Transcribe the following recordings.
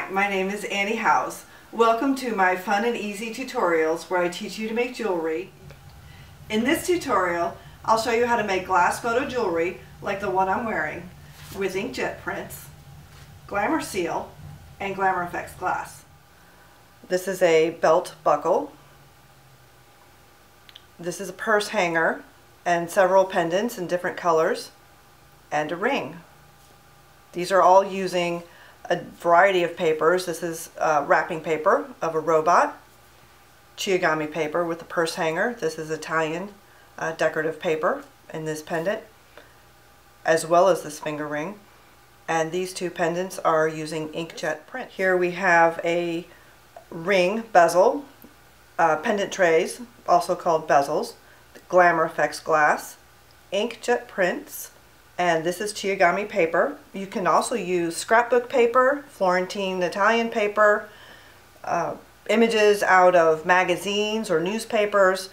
Hi, my name is Annie House. Welcome to my fun and easy tutorials where I teach you to make jewelry. In this tutorial, I'll show you how to make glass photo jewelry like the one I'm wearing with inkjet prints, glamour seal, and glamour effects glass. This is a belt buckle. This is a purse hanger and several pendants in different colors and a ring. These are all using a variety of papers. This is wrapping paper of a robot, Chiagami paper with a purse hanger. This is Italian decorative paper in this pendant, as well as this finger ring. And these two pendants are using inkjet print. Here we have a ring bezel, pendant trays, also called bezels, glamour effects glass, inkjet prints, and this is Chiagami paper. You can also use scrapbook paper, Florentine Italian paper, images out of magazines or newspapers.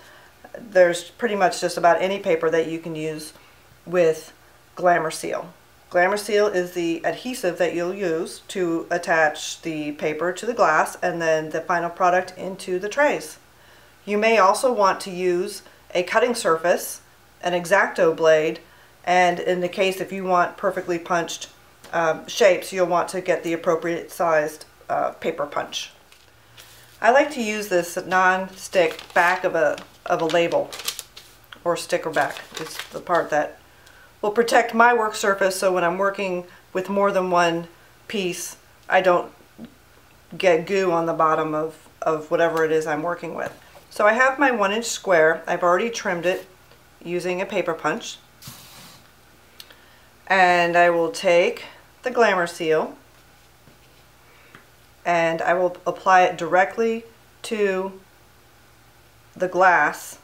There's pretty much just about any paper that you can use with glamour seal. Glamour seal is the adhesive that you'll use to attach the paper to the glass and then the final product into the trays. You may also want to use a cutting surface, an X-Acto blade, and in the case if you want perfectly punched shapes, you'll want to get the appropriate sized paper punch. I like to use this non-stick back of a label, or sticker back. It's the part that will protect my work surface, so when I'm working with more than one piece, I don't get goo on the bottom of whatever it is I'm working with. So I have my 1-inch square. I've already trimmed it using a paper punch. And I will take the glamour seal and I will apply it directly to the glass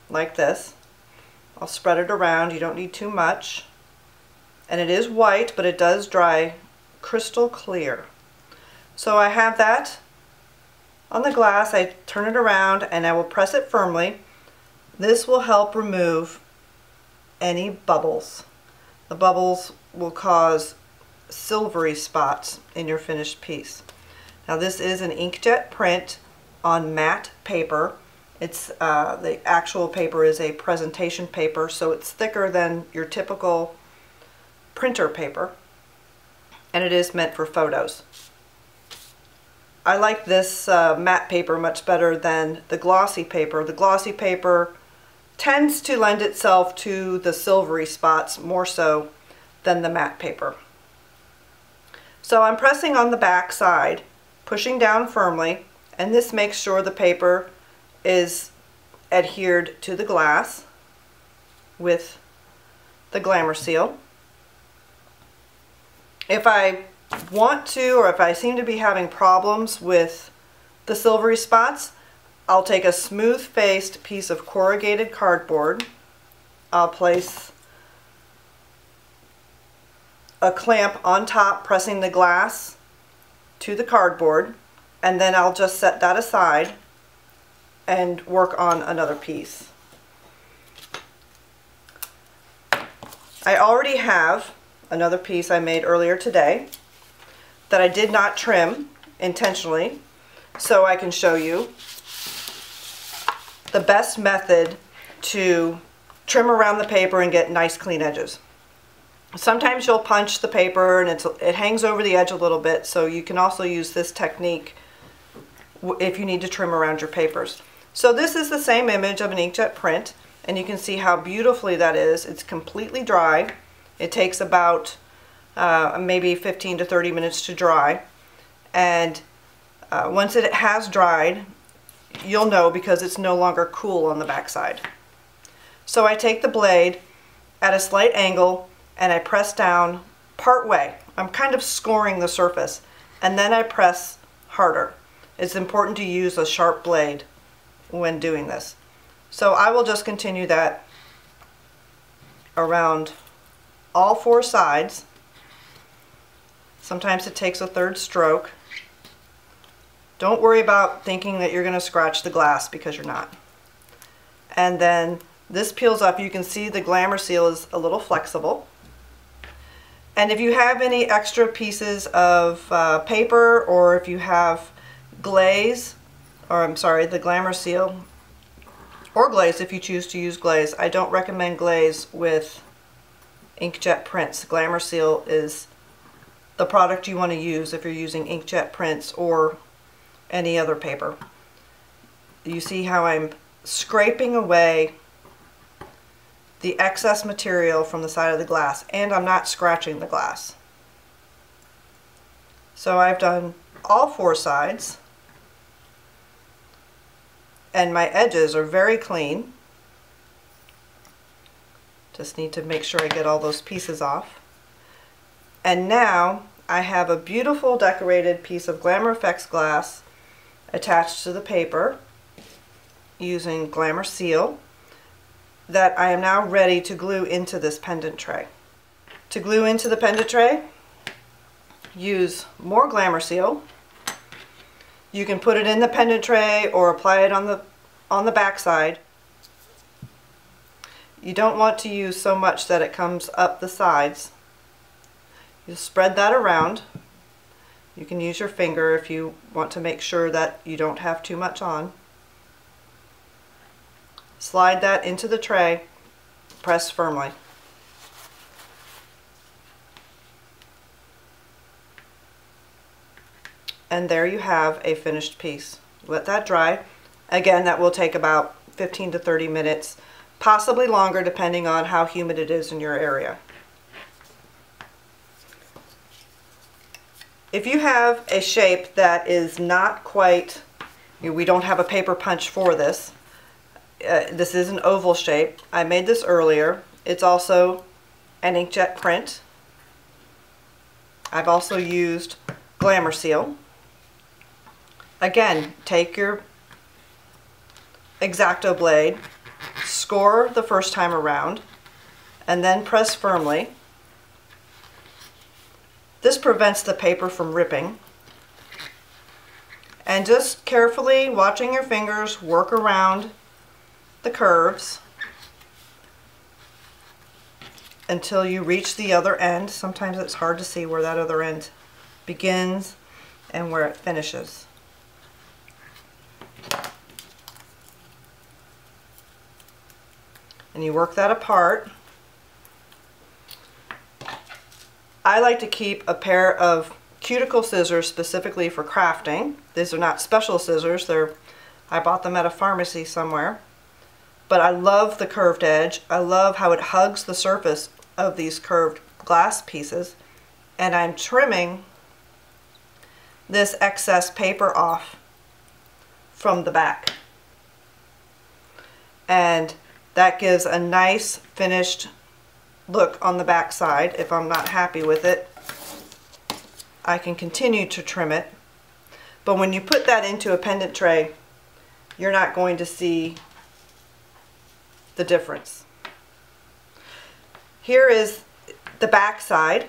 like this. I'll spread it around. You don't need too much. And it is white, but it does dry crystal clear. So I have that on the glass. I turn it around and I will press it firmly. This will help remove any bubbles. The bubbles will cause silvery spots in your finished piece. Now this is an inkjet print on matte paper. It's the actual paper is a presentation paper, so it's thicker than your typical printer paper, and it is meant for photos. I like this matte paper much better than the glossy paper. The glossy paper tends to lend itself to the silvery spots more so than the matte paper. So I'm pressing on the back side, pushing down firmly, and this makes sure the paper is adhered to the glass with the glamour seal. If I want to, or if I seem to be having problems with the silvery spots, I'll take a smooth-faced piece of corrugated cardboard. I'll place a clamp on top, pressing the glass to the cardboard, and then I'll just set that aside and work on another piece. I already have another piece I made earlier today that I did not trim intentionally, so I can show you the best method to trim around the paper and get nice clean edges. Sometimes you'll punch the paper and it hangs over the edge a little bit, so you can also use this technique if you need to trim around your papers. So this is the same image of an inkjet print, and you can see how beautifully that is. It's completely dry. It takes about maybe 15 to 30 minutes to dry, and once it has dried, you'll know because it's no longer cool on the back side. So I take the blade at a slight angle and I press down part way. I'm kind of scoring the surface, and then I press harder. It's important to use a sharp blade when doing this. So I will just continue that around all 4 sides. Sometimes it takes a 3rd stroke. Don't worry about thinking that you're going to scratch the glass, because you're not. And then this peels up. You can see the glamour seal is a little flexible. And if you have any extra pieces of paper, or if you have glaze, or I'm sorry, the Glamour Seal, or glaze if you choose to use glaze. I don't recommend glaze with inkjet prints. Glamour Seal is the product you want to use if you're using inkjet prints or any other paper. You see how I'm scraping away the excess material from the side of the glass, and I'm not scratching the glass. So I've done all 4 sides, and my edges are very clean. Just need to make sure I get all those pieces off. And now I have a beautiful decorated piece of Glamour Effects glass attached to the paper using Glamour Seal that I am now ready to glue into this pendant tray. To glue into the pendant tray, use more Glamour Seal. You can put it in the pendant tray or apply it on the back side. You don't want to use so much that it comes up the sides. You spread that around. You can use your finger if you want to make sure that you don't have too much on. Slide that into the tray, press firmly. And there you have a finished piece. Let that dry. Again, that will take about 15 to 30 minutes, possibly longer depending on how humid it is in your area. If you have a shape that is not quite, we don't have a paper punch for this. This is an oval shape. I made this earlier. It's also an inkjet print. I've also used Glamour Seal. Again, take your X-Acto blade, score the first time around, and then press firmly. This prevents the paper from ripping. And just carefully, watching your fingers, work around the curves until you reach the other end. Sometimes it's hard to see where that other end begins and where it finishes. And you work that apart. I like to keep a pair of cuticle scissors specifically for crafting. These are not special scissors. I bought them at a pharmacy somewhere. But I love the curved edge. I love how it hugs the surface of these curved glass pieces. And I'm trimming this excess paper off from the back. And that gives a nice finished look on the back side. If I'm not happy with it, I can continue to trim it. But when you put that into a pendant tray, you're not going to see the difference. Here is the back side.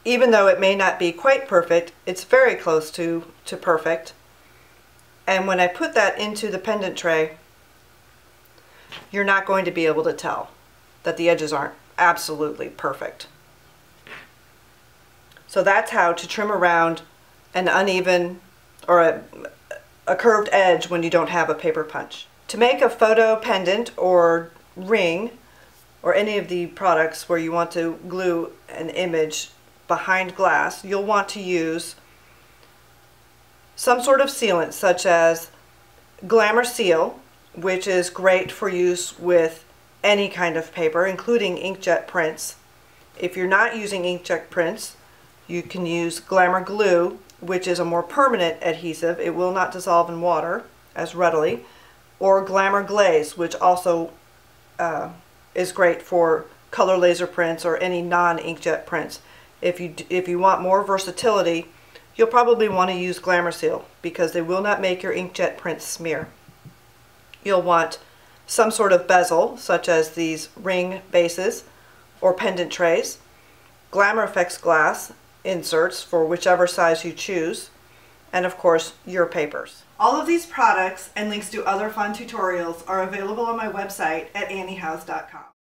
Even though it may not be quite perfect, it's very close to perfect. And when I put that into the pendant tray, you're not going to be able to tell that the edges aren't absolutely perfect. So that's how to trim around an uneven or a curved edge when you don't have a paper punch. To make a photo pendant or ring or any of the products where you want to glue an image behind glass, you'll want to use some sort of sealant such as Glamour Seal, which is great for use with any kind of paper, including inkjet prints. If you're not using inkjet prints, you can use Glamour Glue, which is a more permanent adhesive. It will not dissolve in water as readily. Or Glamour Glaze, which also is great for color laser prints or any non-inkjet prints. If you want more versatility, you'll probably want to use Glamour Seal because they will not make your inkjet prints smear. You'll want some sort of bezel, such as these ring bases or pendant trays, Glamour Effects glass inserts for whichever size you choose, and of course your papers. All of these products and links to other fun tutorials are available on my website at anniehouse.com.